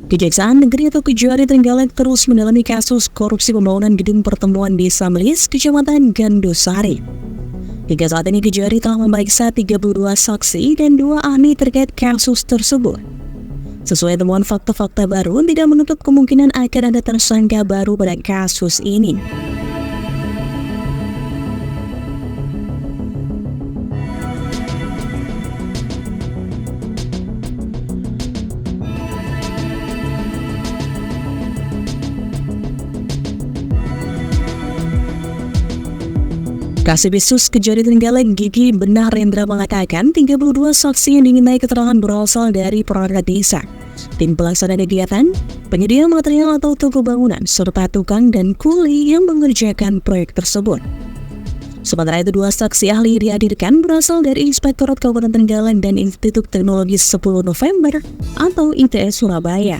Kejaksaan Negeri atau Kejari Trenggalek terus mendalami kasus korupsi pembangunan gedung pertemuan Desa Melis, Kecamatan Gandusari. Hingga saat ini Kejari telah memeriksa 32 saksi dan 2 ahli terkait kasus tersebut. Sesuai temuan fakta-fakta baru, tidak menutup kemungkinan akan ada tersangka baru pada kasus ini. Kasibisus Kejari Trenggalek Gigi Benar Rendra mengatakan 32 saksi yang dimintai keterangan berasal dari perangkat desa, tim pelaksana kegiatan, penyedia material atau toko bangunan, serta tukang dan kuli yang mengerjakan proyek tersebut. Sementara itu 2 saksi ahli dihadirkan berasal dari Inspektorat Kabupaten Trenggalek dan Institut Teknologi 10 November atau ITS Surabaya.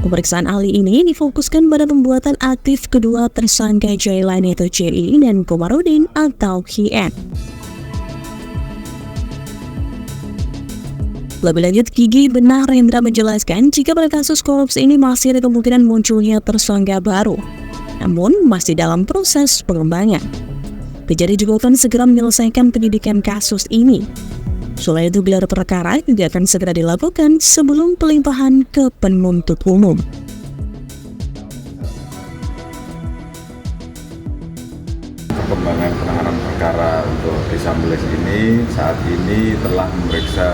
Pemeriksaan ahli ini difokuskan pada pembuatan aktif kedua tersangka Jailan atau JI dan Komarudin atau HIN. Lebih lanjut, Gigi Benar Rendra menjelaskan jika pada kasus korupsi ini masih ada kemungkinan munculnya tersangka baru, namun masih dalam proses pengembangan. Kejari juga akan segera menyelesaikan penyidikan kasus ini. Selain itu, gelar perkara juga akan segera dilakukan sebelum pelimpahan ke penuntut umum. Perkembangan penanganan perkara untuk Desa Melis ini saat ini telah memeriksa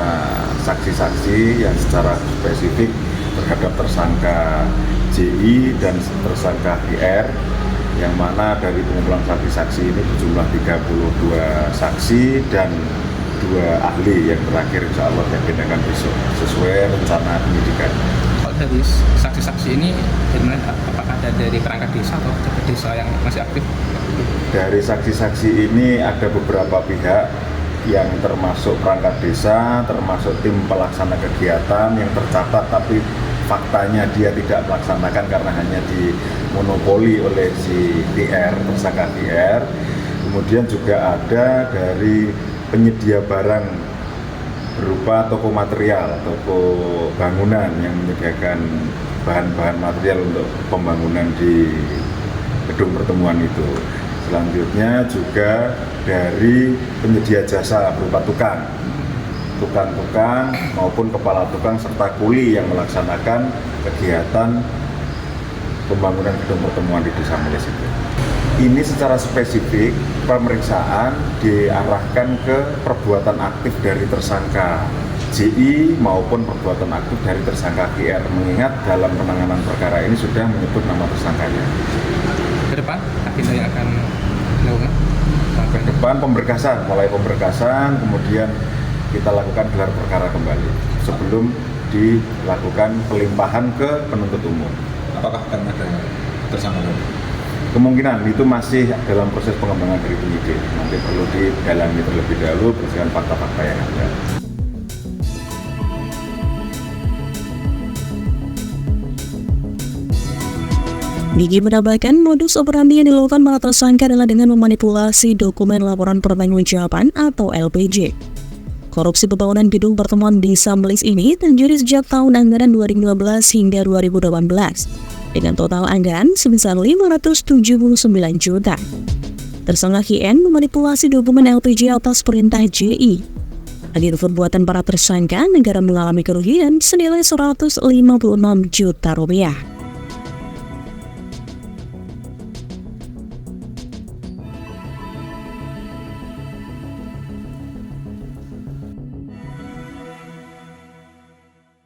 saksi-saksi yang secara spesifik terhadap tersangka JI dan tersangka IR, yang mana dari pengumpulan saksi-saksi ini berjumlah 32 saksi dan 2 ahli yang terakhir insya Allah diagendakan besok sesuai rencana penyidikan. Kalau dari saksi-saksi ini, apakah ada dari perangkat desa atau perangkat desa yang masih aktif? Dari saksi-saksi ini ada beberapa pihak yang termasuk perangkat desa, termasuk tim pelaksana kegiatan yang tercatat tapi faktanya dia tidak melaksanakan karena hanya dimonopoli oleh si TR, tersangka TR. Kemudian juga ada dari penyedia barang berupa toko material, toko bangunan yang menyediakan bahan-bahan material untuk pembangunan di gedung pertemuan itu. Selanjutnya juga dari penyedia jasa berupa tukang maupun kepala tukang serta kuli yang melaksanakan kegiatan pembangunan gedung pertemuan di Desa Melis itu. Ini secara spesifik pemeriksaan diarahkan ke perbuatan aktif dari tersangka JI maupun perbuatan aktif dari tersangka IR, mengingat dalam penanganan perkara ini sudah menyebut nama tersangkanya. Ke depan, agenda yang akan dilakukan? Ke depan mulai pemberkasan, kemudian kita lakukan gelar perkara kembali sebelum dilakukan pelimpahan ke penuntut umum. Apakah akan ada tersangka baru? Kemungkinan itu masih dalam proses pengembangan dari penyidik. Nanti perlu didalami terlebih dahulu berdasarkan fakta-fakta yang ada. Gigi menambahkan modus operandi yang dilakukan para tersangka adalah dengan memanipulasi dokumen laporan pertanggungjawaban atau LPJ. Korupsi pembangunan gedung pertemuan Desa Melis ini terjadi sejak tahun anggaran 2015 hingga 2018 dengan total anggaran sebesar 579 juta. Tersangka HIN memanipulasi dokumen LPJ atas perintah JI. Akibat perbuatan para tersangka, negara mengalami kerugian senilai 156 juta rupiah.